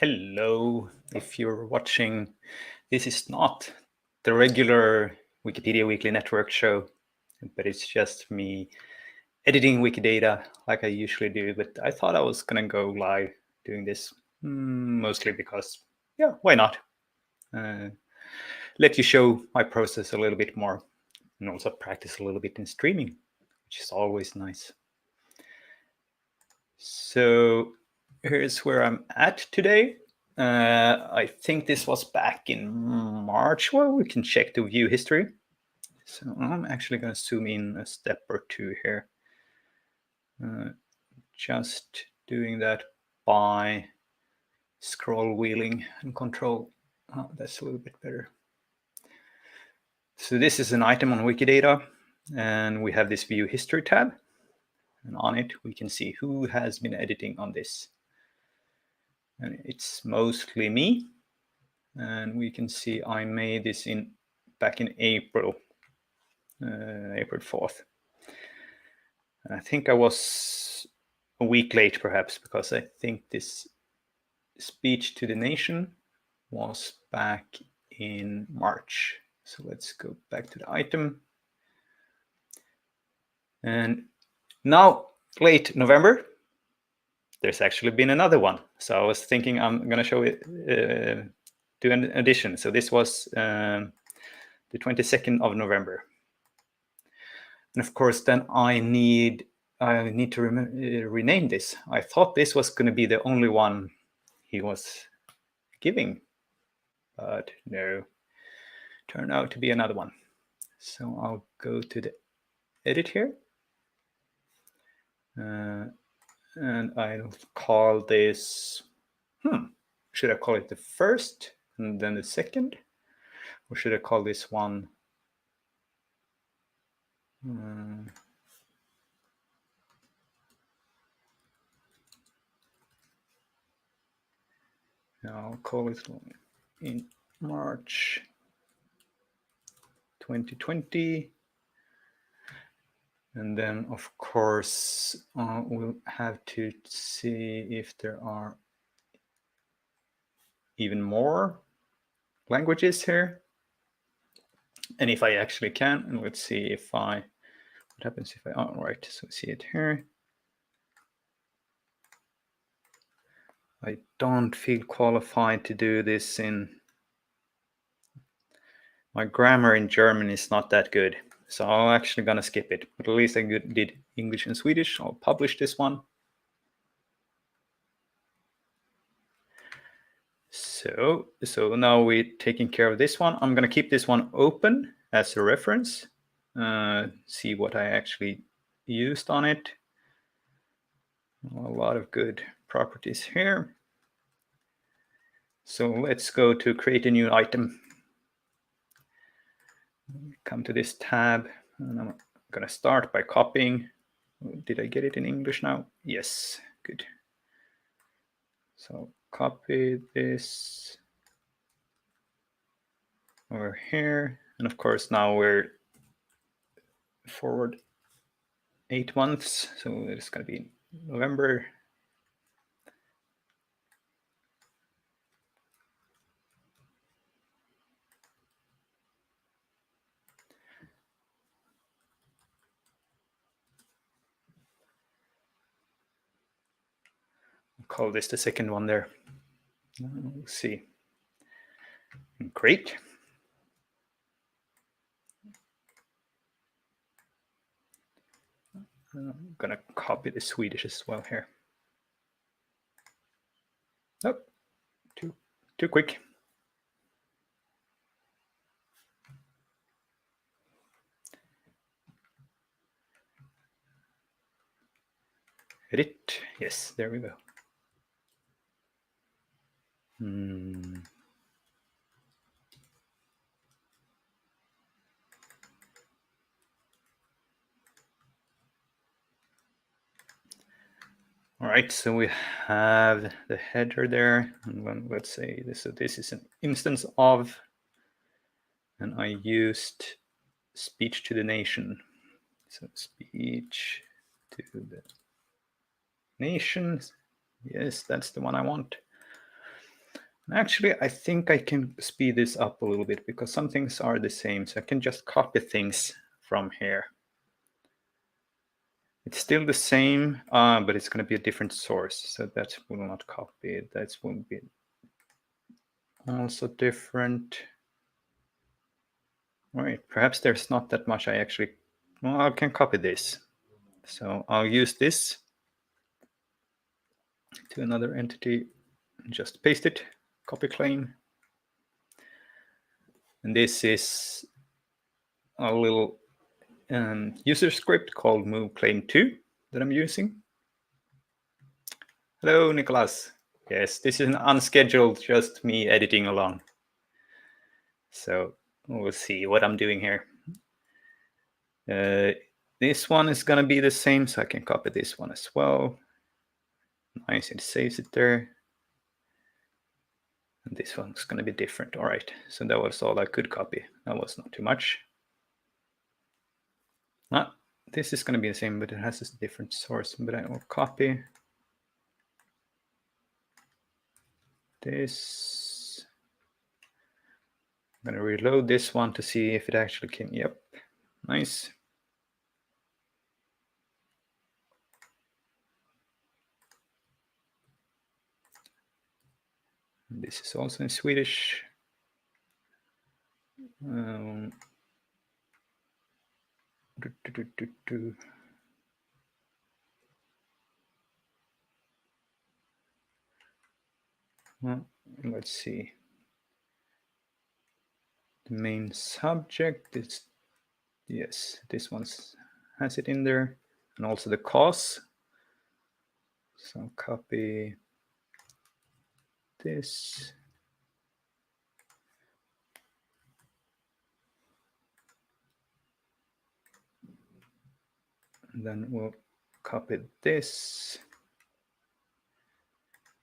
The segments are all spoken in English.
Hello, if you're watching, this is not the regular Wikipedia Weekly Network show, but it's just me editing Wikidata like I usually do. But I thought I was going to go live doing this, mostly because, yeah, why not? Let you show my process a little bit more and also practice a little bit in streaming, which is always nice. So here's where I'm at today. I think this was back in March. Well, we can check the view history. So I'm actually going to zoom in a step or two here. Just doing that by scroll wheeling and control. Oh, that's a little bit better. So this is an item on Wikidata, and we have this view history tab. And on it, we can see who has been editing on this. And it's mostly me. And we can see I made this back in April 4th. And I think I was a week late, perhaps, because I think this speech to the nation was back in March. So let's go back to the item. And now, late November, there's actually been another one. So I was thinking I'm going to show it, do an addition. So this was the 22nd of November. And of course, then I need to rename this. I thought this was going to be the only one he was giving, but no, turned out to be another one. So I'll go to the edit here. And I'll call this, should I call it the first and then the second? Or should I call this one? I'll call it in March 2020. And then, of course, we'll have to see if there are even more languages here. And if I actually can, and let's see if what happens if I, right, so see it here. I don't feel qualified to do this my grammar in German is not that good. So I'm actually gonna skip it, but at least I did English and Swedish. I'll publish this one. So now we're taking care of this one. I'm gonna keep this one open as a reference. See what I actually used on it. A lot of good properties here. So let's go to create a new item. Come to this tab, and I'm going to start by copying. Did I get it in English now? Yes, good. So copy this over here. And of course, now we're forward 8 months. So it's going to be November. Call this the second one there. We'll see. Great. I'm going to copy the Swedish as well here. Oh, too quick. Edit. Yes, there we go. All right, so we have the header there, and then let's say this. So this is an instance of, and I used speech to the nation. So speech to the nation. Yes, that's the one I want. Actually, I think I can speed this up a little bit because some things are the same. So I can just copy things from here. It's still the same, but it's going to be a different source. So that will not copy. That will be also different. All right, perhaps there's not that much I actually, well, I can copy this. So I'll use this to another entity, just paste it, copy claim. And this is a little user script called move claim to that I'm using. Hello, Nicholas. Yes, this is an unscheduled, just me editing along. So we'll see what I'm doing here. This one is going to be the same, so I can copy this one as well. Nice, it saves it there. And this one's going to be different. All right, so that was all I could copy. That was not too much. This is going to be the same, but it has a different source. But I will copy this. I'm going to reload this one to see if it actually came. Yep, nice. This is also in Swedish. Well, let's see. The main subject is, yes, this one has it in there, and also the cause. So copy this. And then we'll copy this,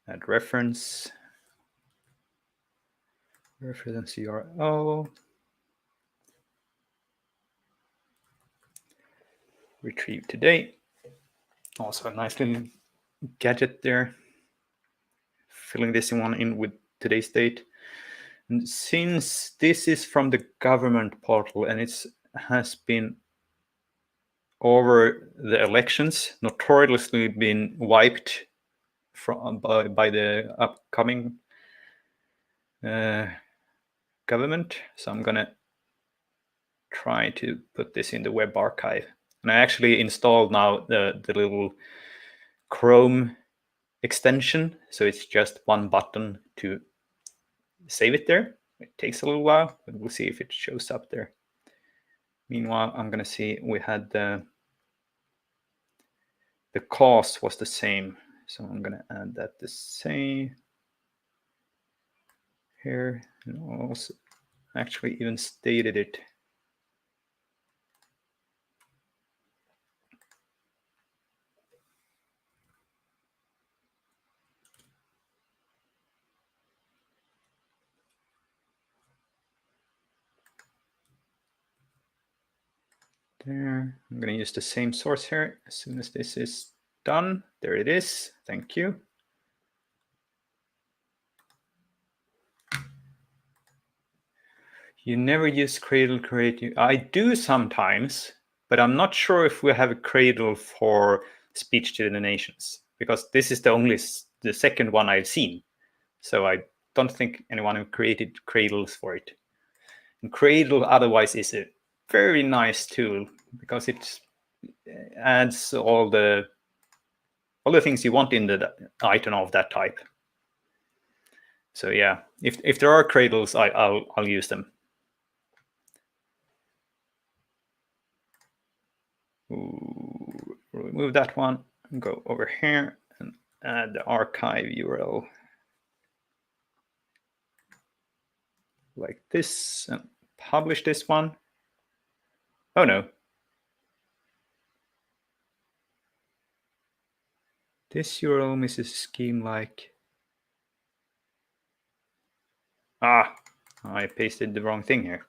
add reference URL, retrieve today. Also a nice little gadget there, filling this one in with today's date. And since this is from the government portal and it has been over the elections, notoriously been wiped from by the upcoming government. So I'm gonna try to put this in the web archive. And I actually installed now the little Chrome extension. So it's just one button to save it there. It takes a little while, but we'll see if it shows up there. Meanwhile, I'm gonna see we had the cost was the same. So I'm gonna add that the same here, and also actually even stated it. There, I'm gonna use the same source here. As soon as this is done, there it is. Thank you. You never use Cradle Create. I do sometimes, but I'm not sure if we have a Cradle for speech to the nations, because this is the second one I've seen. So I don't think anyone created Cradles for it. And Cradle otherwise is a very nice tool because it adds all the things you want in the item of that type. So yeah, if there are Cradles, I'll use them. Ooh, remove that one and go over here and add the archive URL like this and publish this one. Oh no. This URL misses scheme like. I pasted the wrong thing here.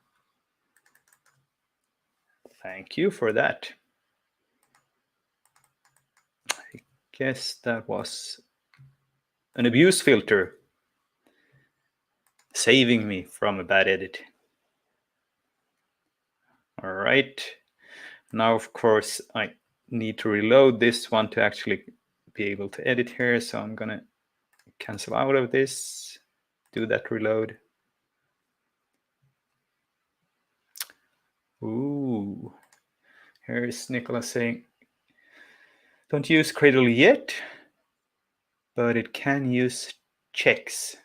Thank you for that. I guess that was an abuse filter. saving me from a bad edit. All right. Now, of course, I need to reload this one to actually be able to edit here. So I'm going to cancel out of this, do that reload. Ooh, here's Nicholas saying, don't use Cradle yet, but it can use checks,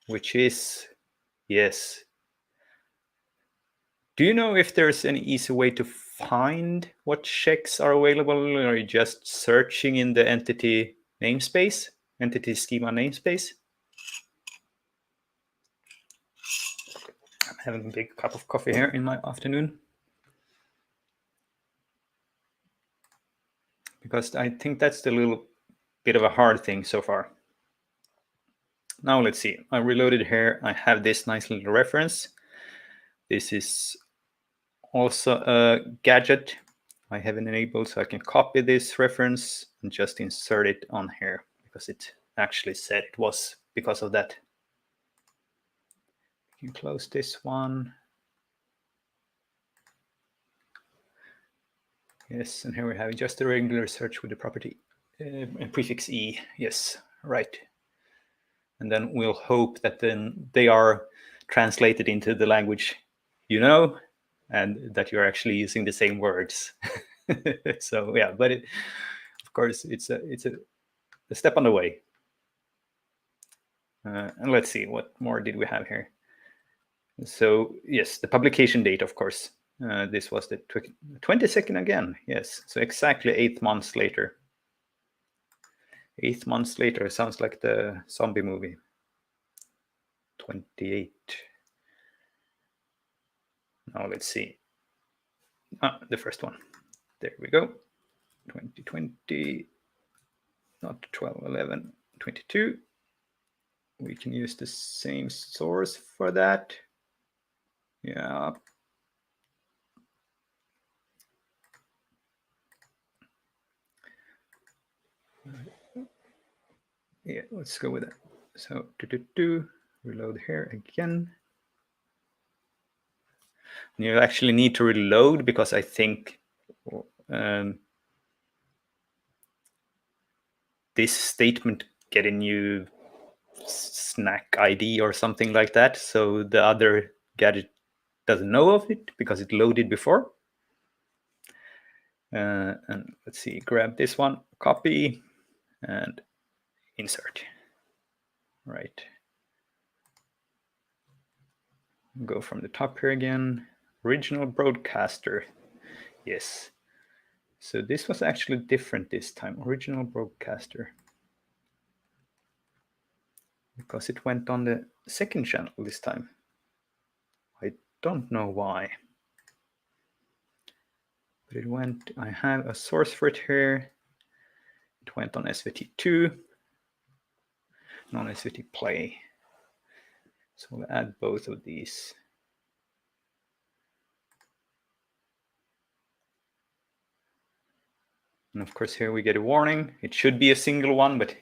which is, yes. Do you know if there's any easy way to find what checks are available, or are you just searching in the entity namespace, entity schema namespace? I'm having a big cup of coffee here in my afternoon, because I think that's the little bit of a hard thing so far. Now let's see. I reloaded here. I have this nice little reference. This is also a gadget I haven't enabled, so I can copy this reference and just insert it on here, because it actually said it was because of that. You can close this one. Yes, and here we have just a regular search with the property prefix E. Yes, right. And then we'll hope that then they are translated into the language you know, and that you're actually using the same words. So yeah, but of course it's a step on the way. And let's see, what more did we have here? So yes, the publication date, of course. This was the 22nd again. Yes, so exactly 8 months later. 8 months later sounds like the zombie movie. 28. Now let's see. The first one. There we go. 2020. Not 12, 11, 22. We can use the same source for that. Yeah. Yeah, let's go with that. So reload here again. And you actually need to reload, because I think this statement get a new snack ID or something like that. So the other gadget doesn't know of it because it loaded before. And let's see, grab this one, copy, and insert. Right. Go from the top here again. Original broadcaster. Yes. So this was actually different this time. Original broadcaster. Because it went on the second channel this time. I don't know why. But it went, I have a source for it here. It went on SVT2, non SVT play. So we'll add both of these. And of course here we get a warning. It should be a single one, but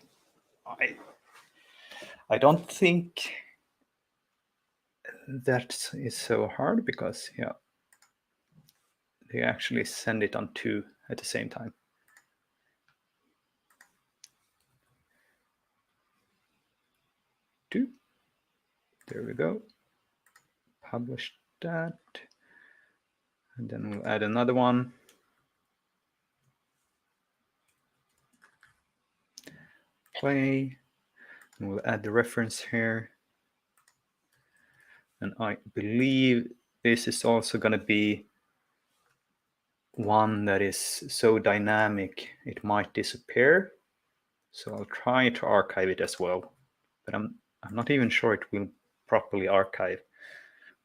I don't think that is so hard, because yeah, they actually send it on 2 at the same time. Two. There we go. Publish that. And then we'll add another one. Play. And we'll add the reference here. And I believe this is also going to be one that is so dynamic it might disappear. So I'll try to archive it as well. But I'm not even sure it will properly archive.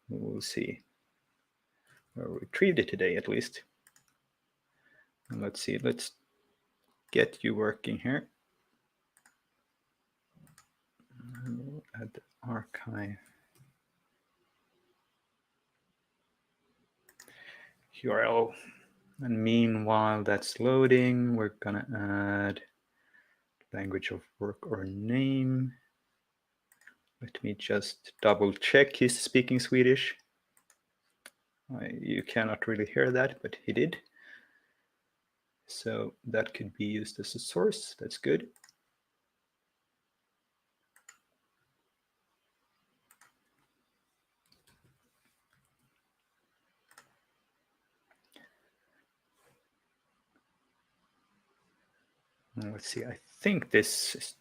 We'll see. I retrieved it today at least. And let's see, let's get you working here. Add the archive URL. And meanwhile that's loading, we're gonna add language of work or name. Let me just double check he's speaking Swedish. You cannot really hear that, but he did. So that could be used as a source. That's good. Let's see, I think this is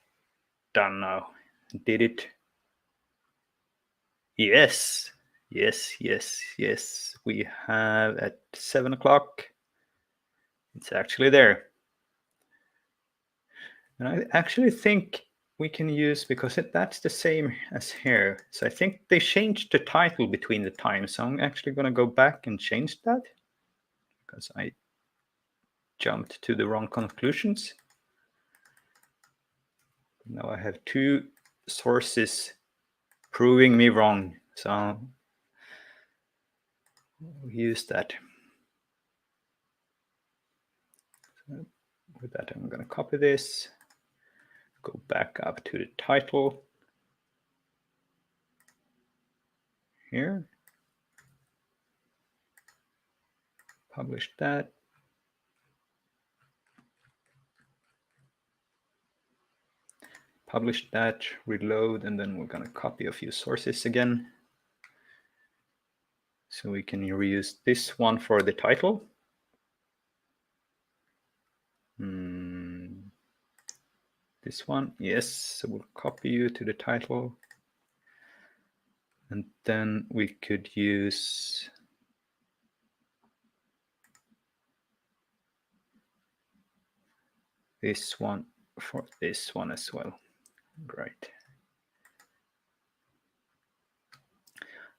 done now. Did it? Yes, yes. We have at 7 o'clock. It's actually there. And I actually think we can use, because that's the same as here. So I think they changed the title between the times. So I'm actually going to go back and change that because I jumped to the wrong conclusions. Now I have two sources proving me wrong. So I'll use that. So with that, I'm going to copy this, go back up to the title here, publish that. Publish that, reload, and then we're going to copy a few sources again. So we can reuse this one for the title. This one, yes, so we'll copy you to the title. And then we could use this one for this one as well. Right.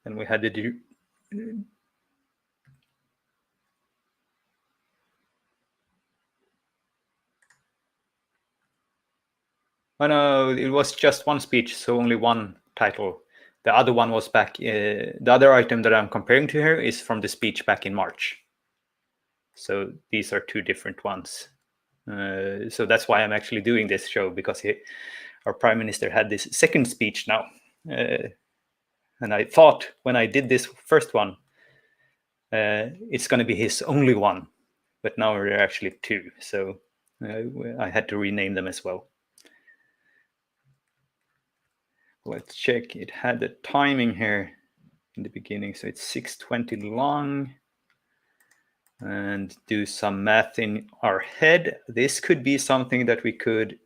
And we had the oh no, it was just one speech, so only one title. The other one was back. The other item that I'm comparing to here is from the speech back in March. So these are two different ones. So that's why I'm actually doing this show, because our prime minister had this second speech now. And I thought when I did this first one, it's going to be his only one. But now there are actually two. So I had to rename them as well. Let's check. It had the timing here in the beginning. So it's 6:20 long. And do some math in our head. This could be something that we could,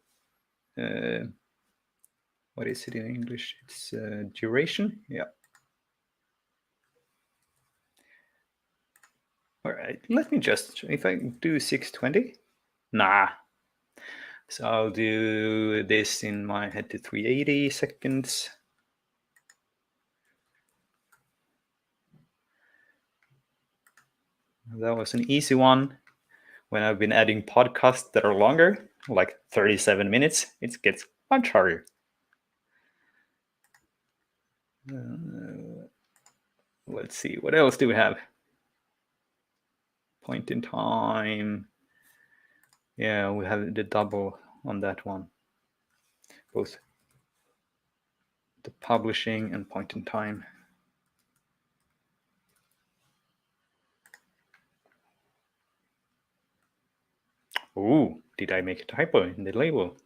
what is it in English? It's duration. Yeah. All right, let me just, if I do 6:20, nah. So I'll do this in my head to 380 seconds. That was an easy one. When I've been adding podcasts that are longer, like 37 minutes, it gets much harder. Let's see, what else do we have? Point in time. Yeah, we have the double on that one. Both the publishing and point in time. Oh, did I make a typo in the label?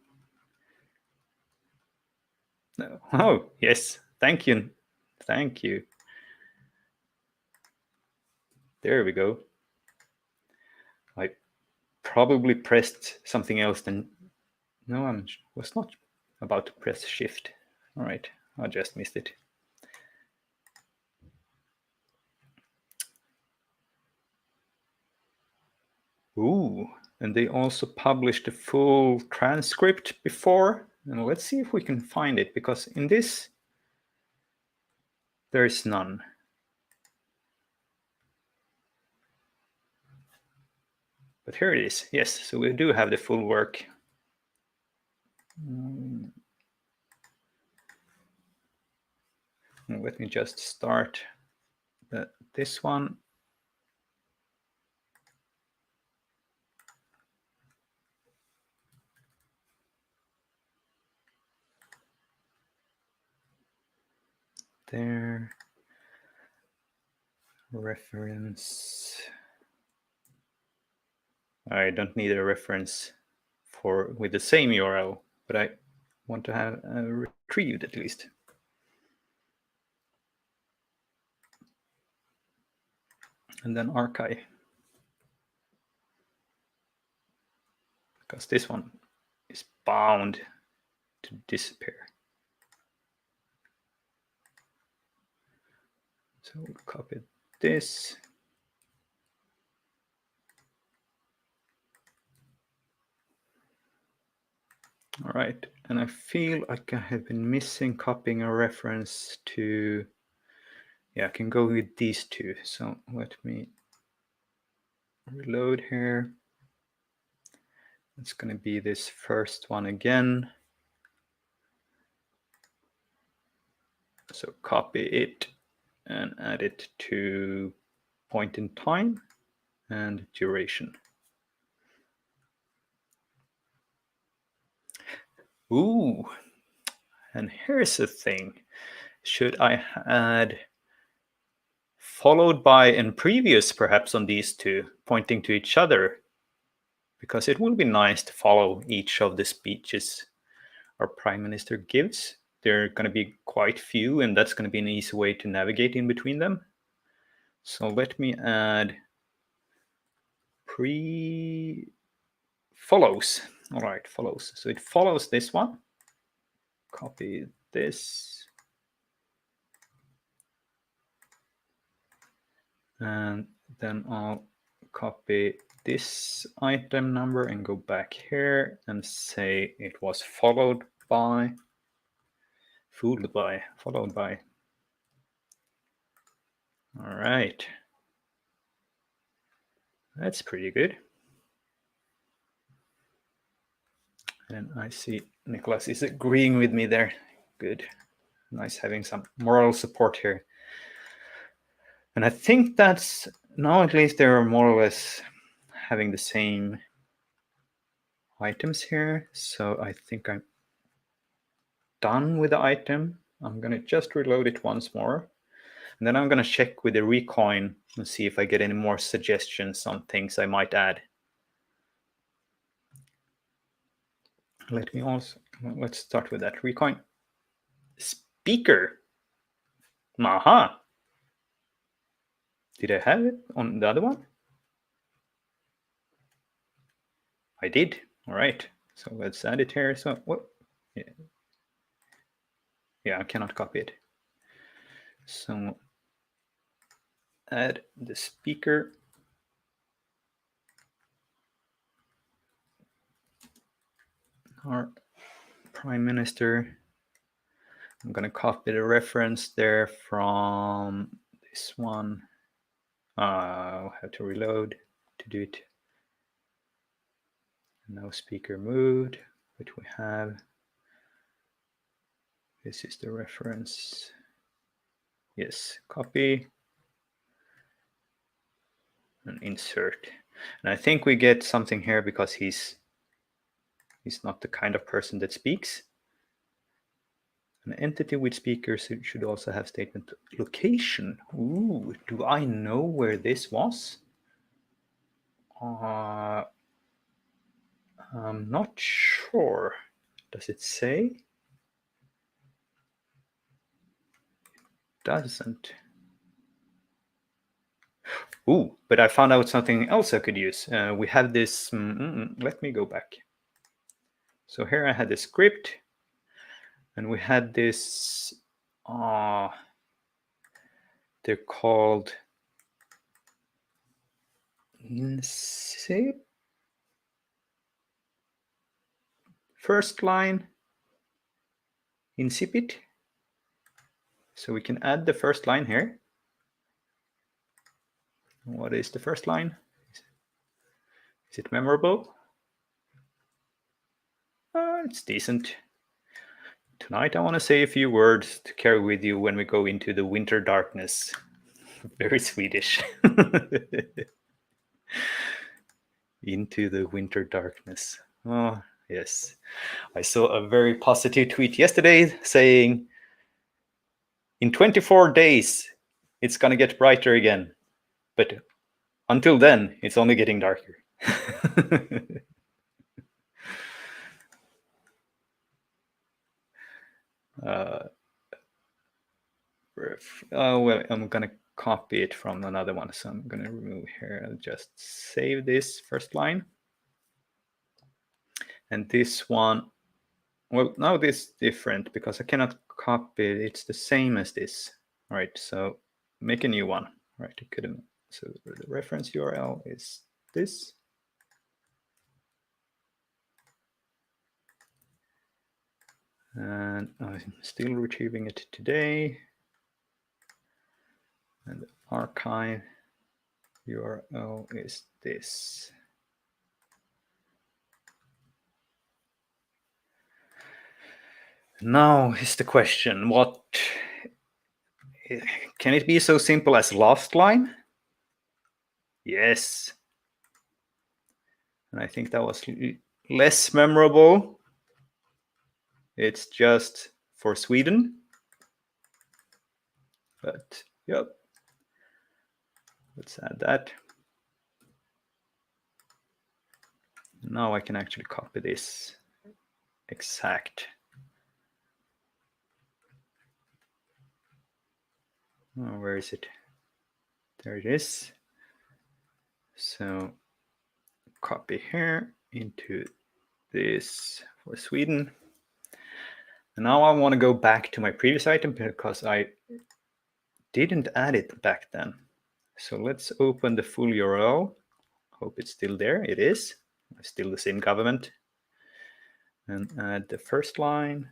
No. Oh, yes. Thank you. Thank you. There we go. I probably pressed something else than... No, I was not about to press shift. All right, I just missed it. Ooh, and they also published a full transcript before. And let's see if we can find it, because in this, there's none. But here it is. Yes, so we do have the full work. Let me just start this one. there. Reference. I don't need a reference with the same URL, but I want to have retrieved at least. And then archive, because this one is bound to disappear. So we'll copy this. All right, and I feel like I have been missing copying a reference to, yeah, I can go with these two. So let me reload here. It's going to be this first one again. So copy it and add it to point in time and duration. Ooh, and here's the thing. Should I add followed by and previous perhaps on these two, pointing to each other? Because it will be nice to follow each of the speeches our Prime Minister gives. There are going to be quite few, and that's going to be an easy way to navigate in between them. So let me add follows. All right, follows. So it follows this one. Copy this. And then I'll copy this item number and go back here and say it was followed by, followed by. All right. That's pretty good. And I see Nicholas is agreeing with me there. Good. Nice having some moral support here. And I think that's, now at least they're more or less having the same items here. So I think I'm done with the item. I'm going to just reload it once more. And then I'm going to check with the recoin and see if I get any more suggestions on things I might add. Let's start with that. Recoin. Speaker. Aha. Did I have it on the other one? I did. All right. So let's add it here. So what? Yeah, I cannot copy it. So add the speaker. Our Prime Minister. I'm going to copy the reference there from this one. I'll have to reload to do it. No speaker moved, but we have, this is the reference. Yes, copy and insert. And I think we get something here because he's not the kind of person that speaks. An entity with speakers should also have statement location. Ooh, do I know where this was? I'm not sure. Does it say? It doesn't. Ooh, but I found out something else I could use. We have this, let me go back. So here I had the script, and we had this, they're called incip. First line, incipit. So we can add the first line here. What is the first line? Is it memorable? It's decent. Tonight I want to say a few words to carry with you when we go into the winter darkness. Very Swedish. Into the winter darkness. Oh, yes. I saw a very positive tweet yesterday saying, In 24 days, it's going to get brighter again. But until then, it's only getting darker. Well, I'm going to copy it from another one. So I'm going to remove here. I'll just save this first line. And this one, well, now this is different because I cannot copy it. It's the same as this. All right, so make a new one. Right, you couldn't. So the reference URL is this. And I'm still retrieving it today. And the archive URL is this. Now is the question, what can it be so simple as last line? Yes. And I think that was less memorable. It's just for Sweden. But yep. Let's add that. Now I can actually copy this exact. Oh, where is it? There it is. So copy here into this for Sweden. And now I want to go back to my previous item because I didn't add it back then. So let's open the full URL. Hope it's still there. It is. Still the same government. And add the first line.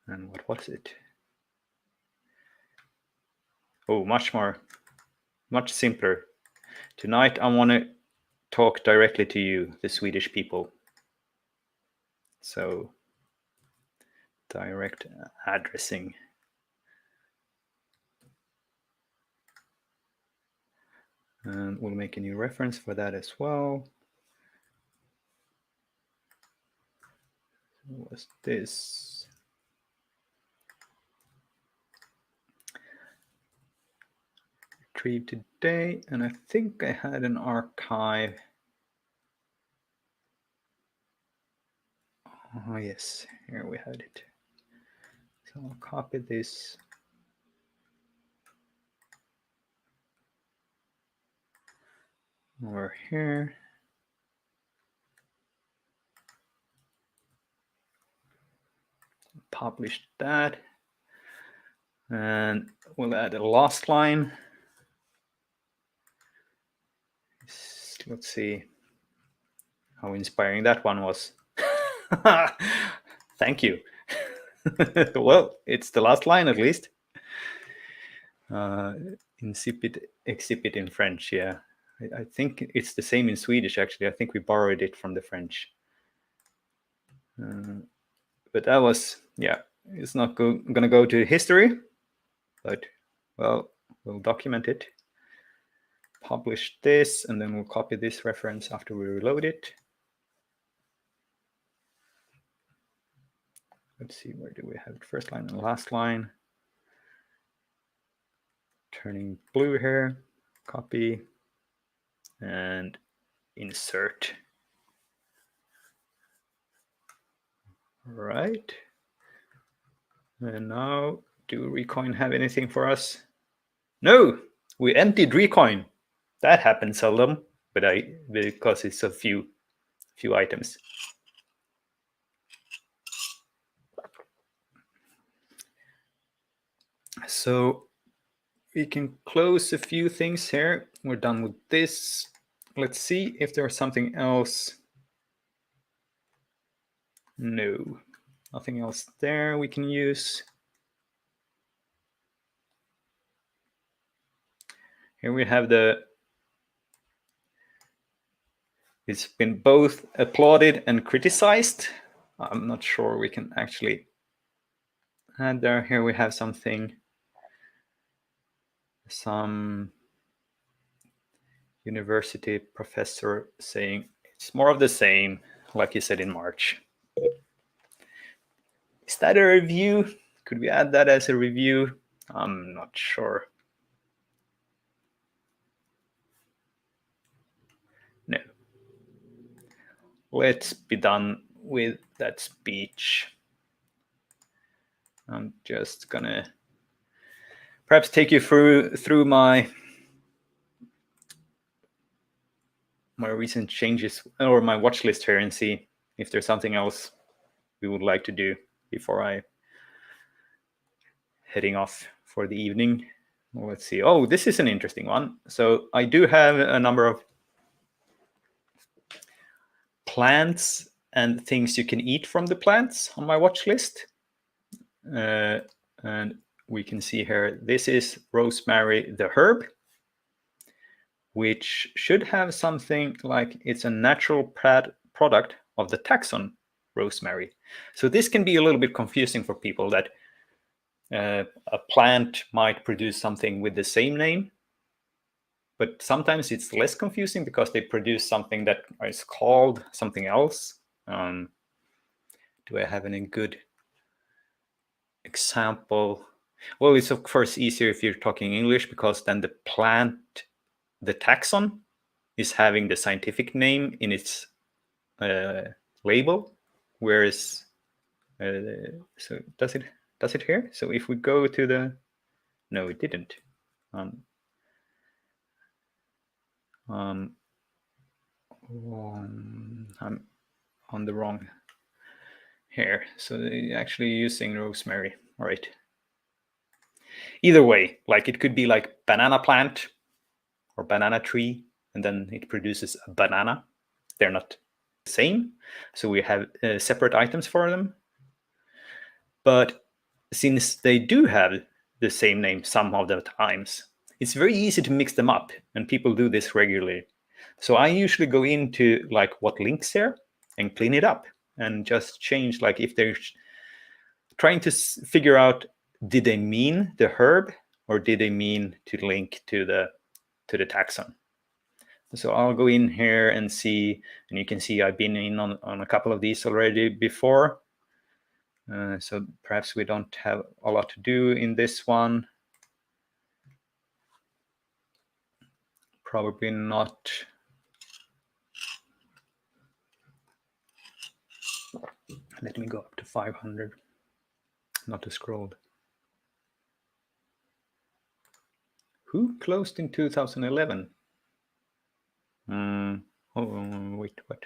And what was it? Oh, much simpler. Tonight, I want to talk directly to you, the Swedish people. So, direct addressing. And we'll make a new reference for that as well. What was this? Retrieved today, and I think I had an archive. Oh yes, here we had it. So I'll copy this. Over here. Publish that. And we'll add a last line. Let's see how inspiring that one was. Thank you. Well, it's the last line at least. Incipit, excipit in French, yeah. I think it's the same in Swedish, actually. I think we borrowed it from the French. But that was, yeah, it's not going to go to history, but, well, we'll document it. Publish this, and then we'll copy this reference after we reload it. Let's see, where do we have it? First line and last line. Turning blue here, copy, and insert. All right. And now, do Recoin have anything for us? No, we emptied Recoin. That happens seldom, but because it's a few items. So we can close a few things here. We're done with this. Let's see if there's something else. No, nothing else there we can use. Here we have it's been both applauded and criticized. I'm not sure we can actually add there. Here we have something, some university professor saying it's more of the same, like he said in March. Is that a review? Could we add that as a review? I'm not sure. No. Let's be done with that speech. I'm just gonna perhaps take you through my recent changes or my watch list here and see if there's something else we would like to do before I heading off for the evening. Let's see. Oh, this is an interesting one. So I do have a number of plants and things you can eat from the plants on my watch list. And we can see here, this is rosemary the herb, which should have something like it's a natural product of the taxon rosemary. So this can be a little bit confusing for people that a plant might produce something with the same name, but sometimes it's less confusing because they produce something that is called something else. Do I have any good example? Well, it's of course easier if you're talking English because then the plant, the taxon, is having the scientific name in its label, whereas so does it here? So if we go to the, no, it didn't. I'm on the wrong here. So they're actually using rosemary, right? Either way, like it could be like banana plant or banana tree, and then it produces a banana. They're not the same, so we have separate items for them. But since they do have the same name some of the times, it's very easy to mix them up, and people do this regularly. So I usually go into like what links there and clean it up and just change, like if they're trying to figure out, did they mean the herb or did they mean to link to the taxon? So I'll go in here and see, and you can see I've been in on a couple of these already before. So perhaps we don't have a lot to do in this one. Probably not. Let me go up to 500. Not to scroll. Who closed in 2011? Oh, wait, what?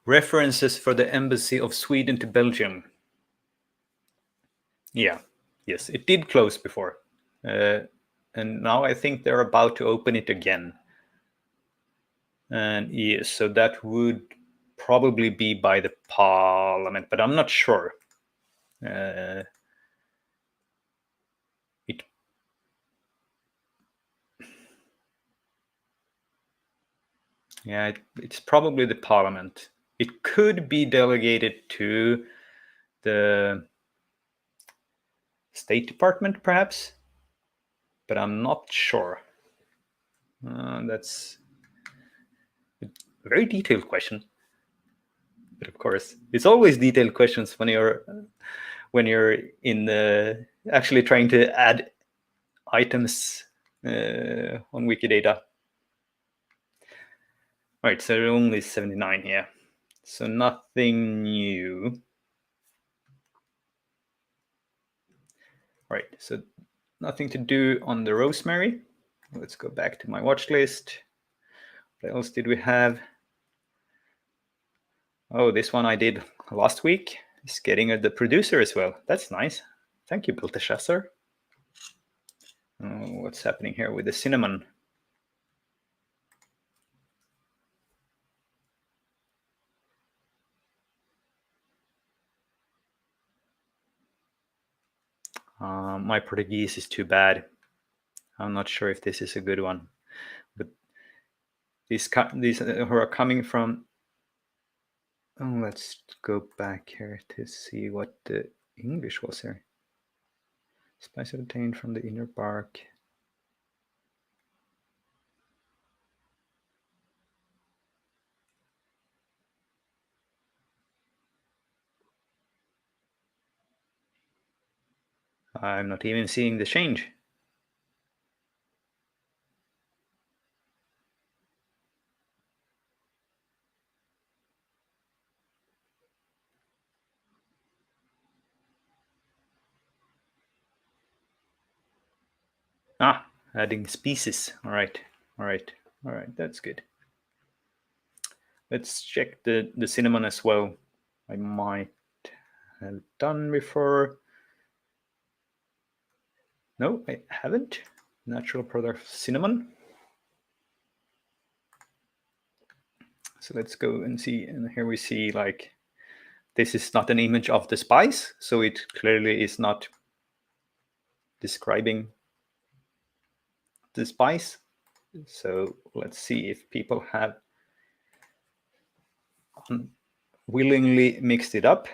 References for the Embassy of Sweden to Belgium. Yeah, yes, it did close before. And now I think they're about to open it again. And yes, so that would probably be by the parliament, but I'm not sure. It's probably the parliament. It could be delegated to the State Department, perhaps, but I'm not sure. That's a very detailed question. But of course, it's always detailed questions when you're in the actually trying to add items on Wikidata. Right, so only 79 here. So nothing new. Right, so nothing to do on the rosemary. Let's go back to my watch list. What else did we have? Oh, this one I did last week. It's getting the producer as well. That's nice. Thank you, Belteshazzar. What's happening here with the cinnamon? My Portuguese is too bad. I'm not sure if this is a good one. But these who are coming from... Oh, let's go back here to see what the English was here. Spice obtained from the inner bark. I'm not even seeing the change. Adding species. All right. That's good. Let's check the cinnamon as well. I might have done before. No, I haven't. Natural product of cinnamon. So let's go and see. And here we see like this is not an image of the spice, so it clearly is not describing the spice. So let's see if people have willingly mixed it up.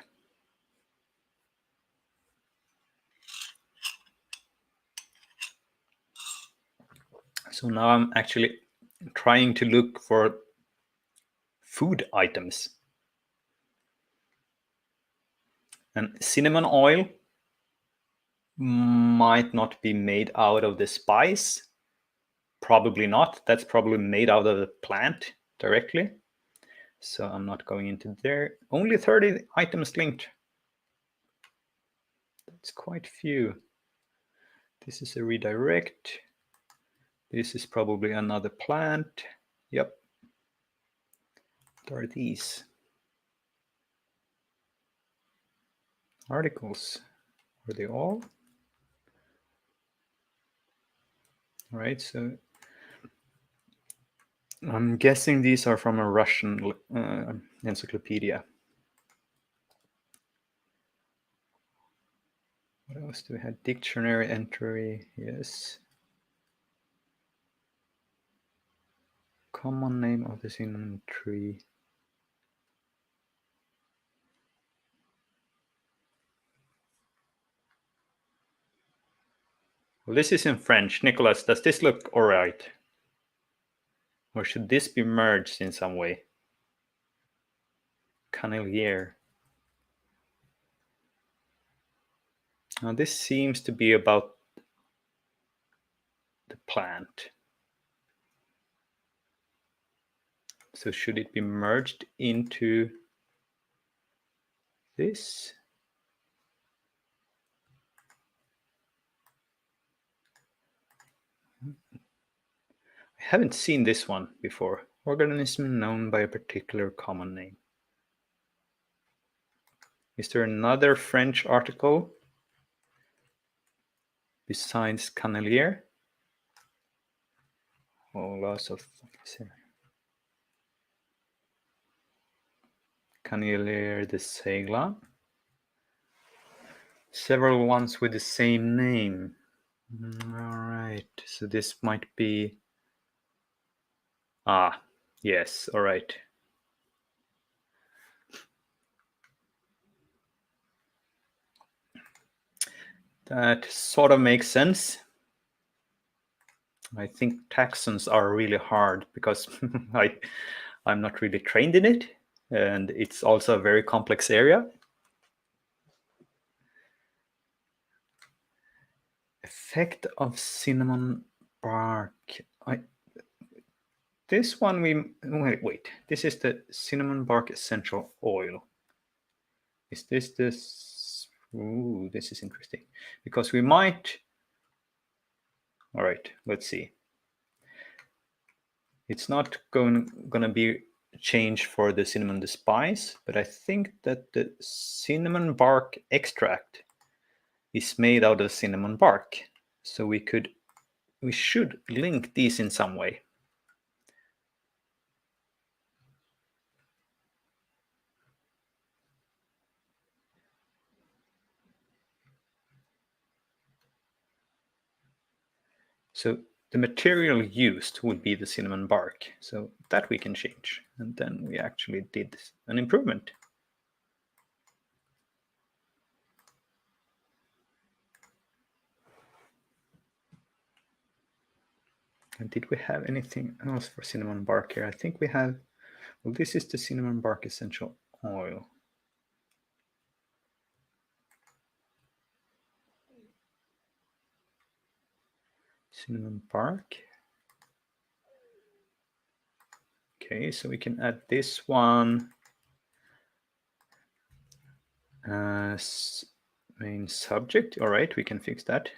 So now I'm actually trying to look for food items. And cinnamon oil might not be made out of the spice. Probably not. That's probably made out of the plant directly. So I'm not going into there. Only 30 items linked. That's quite few. This is a redirect. This is probably another plant. Yep. What are these? Articles. Are they all? All right, so I'm guessing these are from a Russian encyclopedia. What else do we have? Dictionary entry, yes. Common name of the cinnamon tree. Well, this is in French. Nicholas, does this look all right? Or should this be merged in some way? Cannelier. Now this seems to be about the plant. So should it be merged into this? I haven't seen this one before. Organism known by a particular common name. Is there another French article besides Cannelier? Oh, lots of Cannelier de Segla. Several ones with the same name. All right, so this might be. Yes, all right. That sort of makes sense. I think taxons are really hard because I'm not really trained in it, and it's also a very complex area. Effect of cinnamon bark. This one wait. This is the cinnamon bark essential oil. Is this this? Ooh, this is interesting because we might. All right, let's see. It's not gonna be changed for the cinnamon the spice, but I think that the cinnamon bark extract is made out of cinnamon bark. So we should link these in some way. So the material used would be the cinnamon bark. So that we can change. And then we actually did an improvement. And did we have anything else for cinnamon bark here? I think we have, well, this is the cinnamon bark essential oil. cinnamon bark. Okay, so we can add this one as main subject. All right, we can fix that.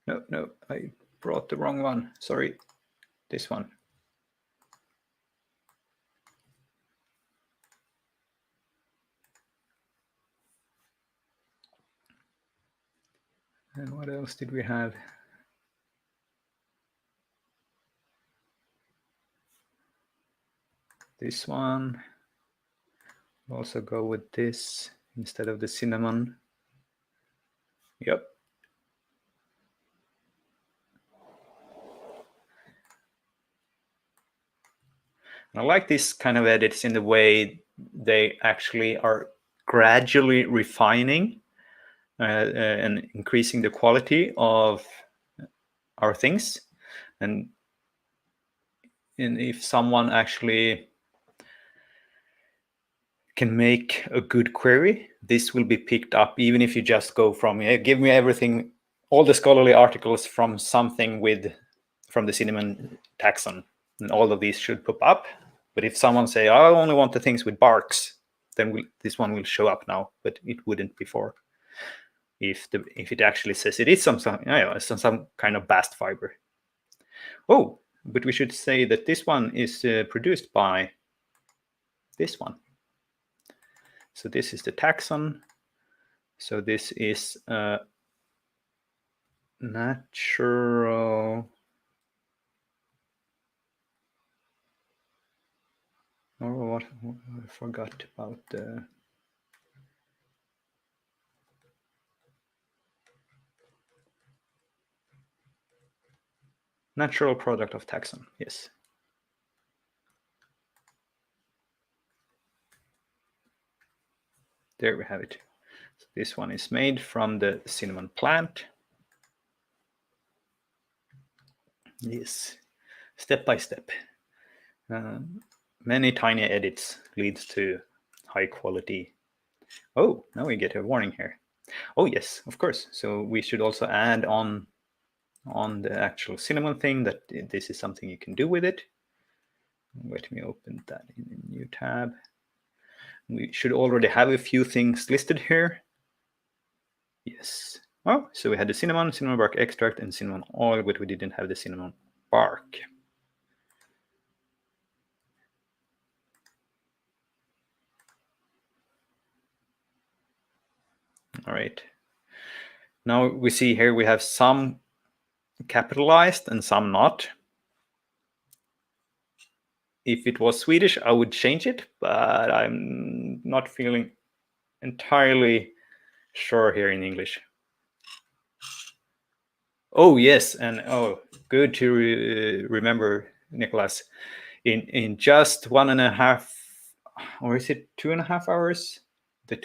No, I brought the wrong one. Sorry, this one. And what else did we have? This one. We'll also go with this instead of the cinnamon. Yep. And I like this kind of edits in the way they actually are gradually refining and increasing the quality of our things. And if someone actually can make a good query, this will be picked up even if you just go from give me everything, all the scholarly articles from something from the cinnamon taxon, and all of these should pop up. But if someone say I only want the things with barks, then this one will show up now, but it wouldn't before. If it actually says it is some kind of bast fiber. Oh, but we should say that this one is produced by this one. So this is the taxon. So this is natural. Or what? I forgot about the natural product of taxon. Yes. There we have it. So this one is made from the cinnamon plant. Yes, step by step. Many tiny edits leads to high quality. Oh, now we get a warning here. Oh yes, of course. So we should also add on the actual cinnamon thing that this is something you can do with it. Let me open that in a new tab. We should already have a few things listed here. Yes. Oh, so we had the cinnamon bark extract, and cinnamon oil, but we didn't have the cinnamon bark. All right. Now we see here we have some capitalized and some not. If it was Swedish, I would change it, but I'm not feeling entirely sure here in English. Oh yes, and oh, good to remember, Nicholas. In just 1.5, or is it 2.5 hours, the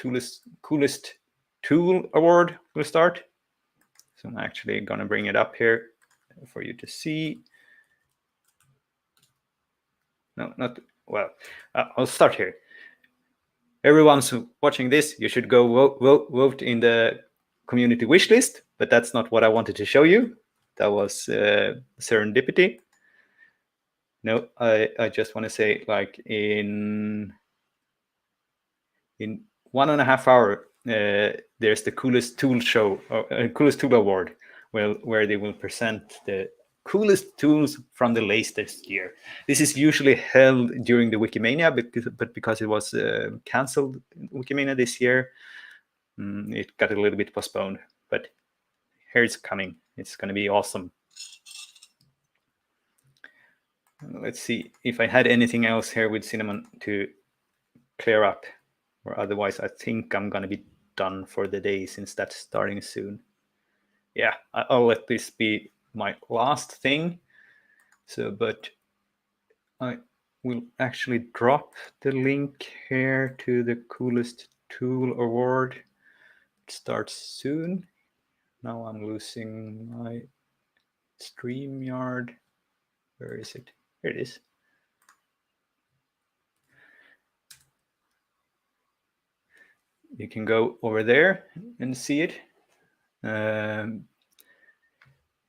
coolest tool award will start. So I'm actually gonna bring it up here for you to see. No, not well. I'll start here. Everyone watching this, you should go vote in the community wish list, but that's not what I wanted to show you. That was serendipity. No, I just want to say, like, in 1.5 hours, there's the coolest tool show, coolest tool award, where they will present the coolest tools from the latest year. This is usually held during the Wikimania, but because it was cancelled Wikimania this year, it got a little bit postponed. But here it's coming. It's going to be awesome. Let's see if I had anything else here with cinnamon to clear up, or otherwise I think I'm going to be done for the day, since that's starting soon. Yeah, I'll let this be my last thing. So, but I will actually drop the link here to the coolest tool award. It starts soon. Now I'm losing my StreamYard. Where is it? Here it is. You can go over there and see it. And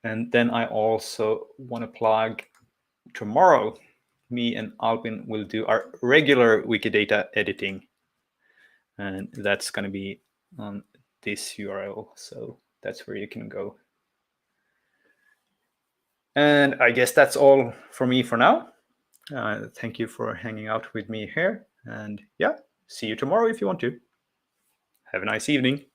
then I also want to plug tomorrow, me and Albin will do our regular Wikidata editing. And that's going to be on this URL. So that's where you can go. And I guess that's all for me for now. Thank you for hanging out with me here. And yeah, see you tomorrow if you want to. Have a nice evening.